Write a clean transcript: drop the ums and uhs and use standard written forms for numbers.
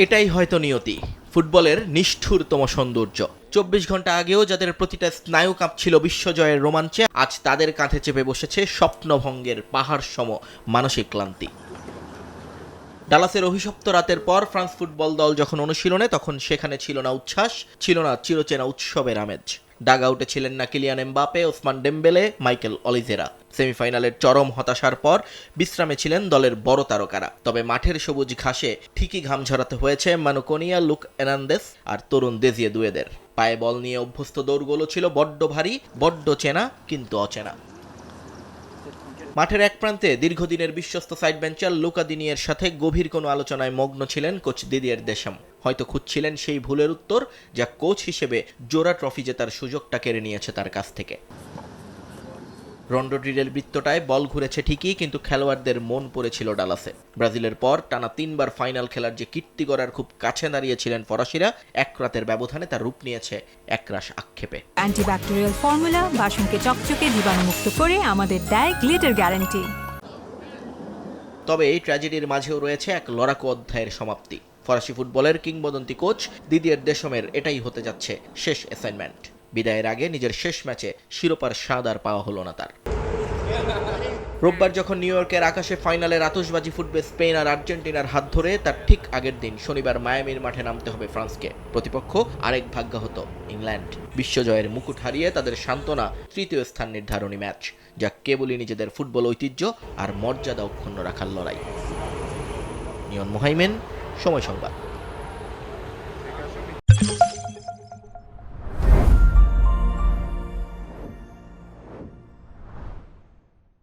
এটাই হয়তো নিয়তি, ফুটবলের নিষ্ঠুরতম সৌন্দর্য। ২৪ ঘন্টা আগেও যাদের প্রতিটা স্নায়ু কাঁপছিল বিশ্বজয়ের রোমাঞ্চে, আজ তাদের কাঁধে চেপে বসেছে স্বপ্নভঙ্গের পাহাড় সম মানসিক ক্লান্তি। ডালাসের অভিশপ্ত রাতের পর ফ্রান্স ফুটবল দল যখন অনুশীলনে, তখন সেখানে ছিল না উচ্ছ্বাস, ছিল না চিরচেনা উৎসবের আমেজ। ডাগ আউটে ছিলেন না Kylian Mbappe, Ousmane Dembele, Michael Olivera. সেমিফাইনালের চরম হতাশার পর বিশ্রামে ছিলেন দলের বড় তারকারা। তবে মাঠের সবুজ ঘাসে ঠিকই ঘাম ঝরাতে হয়েছে মানু কোনিয়া, লুক এর্নান্দেস আর তরুণ দেজিয়ে দুয়েদের। পায়ে বল নিয়ে অভ্যস্ত দৌড়গুলো ছিল বড্ড ভারী, বড্ড চেনা কিন্তু অচেনা। মাঠের এক প্রান্তে দীর্ঘদিনের বিশ্বস্ত সাইড বেঞ্চার লুকা দিনিয়ের সাথে গভীর কোনো আলোচনায় মগ্ন ছিলেন কোচ দিদিয়ের দেশাম। হয়তো খুঁজছিলেন সেই ভুলের উত্তর যা কোচ হিসেবে জোড়া ট্রফি জেতার সুযোগটা কেড়ে নিয়েছে তার কাছ থেকে। রন্ডোড্রিডের বৃত্তটায় বল ঘুরেছে ঠিকই, কিন্তু খেলোয়াড়দের মন পড়েছিল ডালাসে। ব্রাজিলের পর টানা ৩ বার ফাইনাল খেলার যে কীর্তি গড়ার খুব কাছে দাঁড়িয়েছিলেন ফরাসিরা, এক রাতের ব্যবধানে তার রূপ নিয়েছে একরাশ আক্ষেপে। অ্যান্টিব্যাকটেরিয়াল ফর্মুলা বাসনকে চকচকে জীবাণুমুক্ত করে আমাদের দেয় গ্লিটার গ্যারান্টি। তবে এই ট্র্যাজেডির মাঝেও রয়েছে এক লড়াকু অধ্যায়ের সমাপ্তি। ফরাসি ফুটবলের কিংবদন্তি কোচ দিদিয়ের দেশমের এটাই হতে যাচ্ছে শেষ অ্যাসাইনমেন্ট। বিদায়ের আগে নিজের শেষ ম্যাচে শিরোপার স্বাদ আর পাওয়া হলো না তার। রোববার যখন নিউ ইয়র্কের আকাশে ফাইনালের আতশবাজি ফুটবে স্পেন আর আর্জেন্টিনার হাত ধরে, তার ঠিক আগের দিন শনিবার মায়ামির মাঠে নামতে হবে ফ্রান্সকে। প্রতিপক্ষ আরেক ভাগ্যহত ইংল্যান্ড। বিশ্বজয়ের মুকুট হারিয়ে তাদের সান্ত্বনা তৃতীয় স্থান নির্ধারণী ম্যাচ, যা কেবলই নিজেদের ফুটবল ঐতিহ্য আর মর্যাদা অক্ষুণ্ণ রাখার লড়াই। নিয়ন মোহাইমেন, সময় সংবাদ।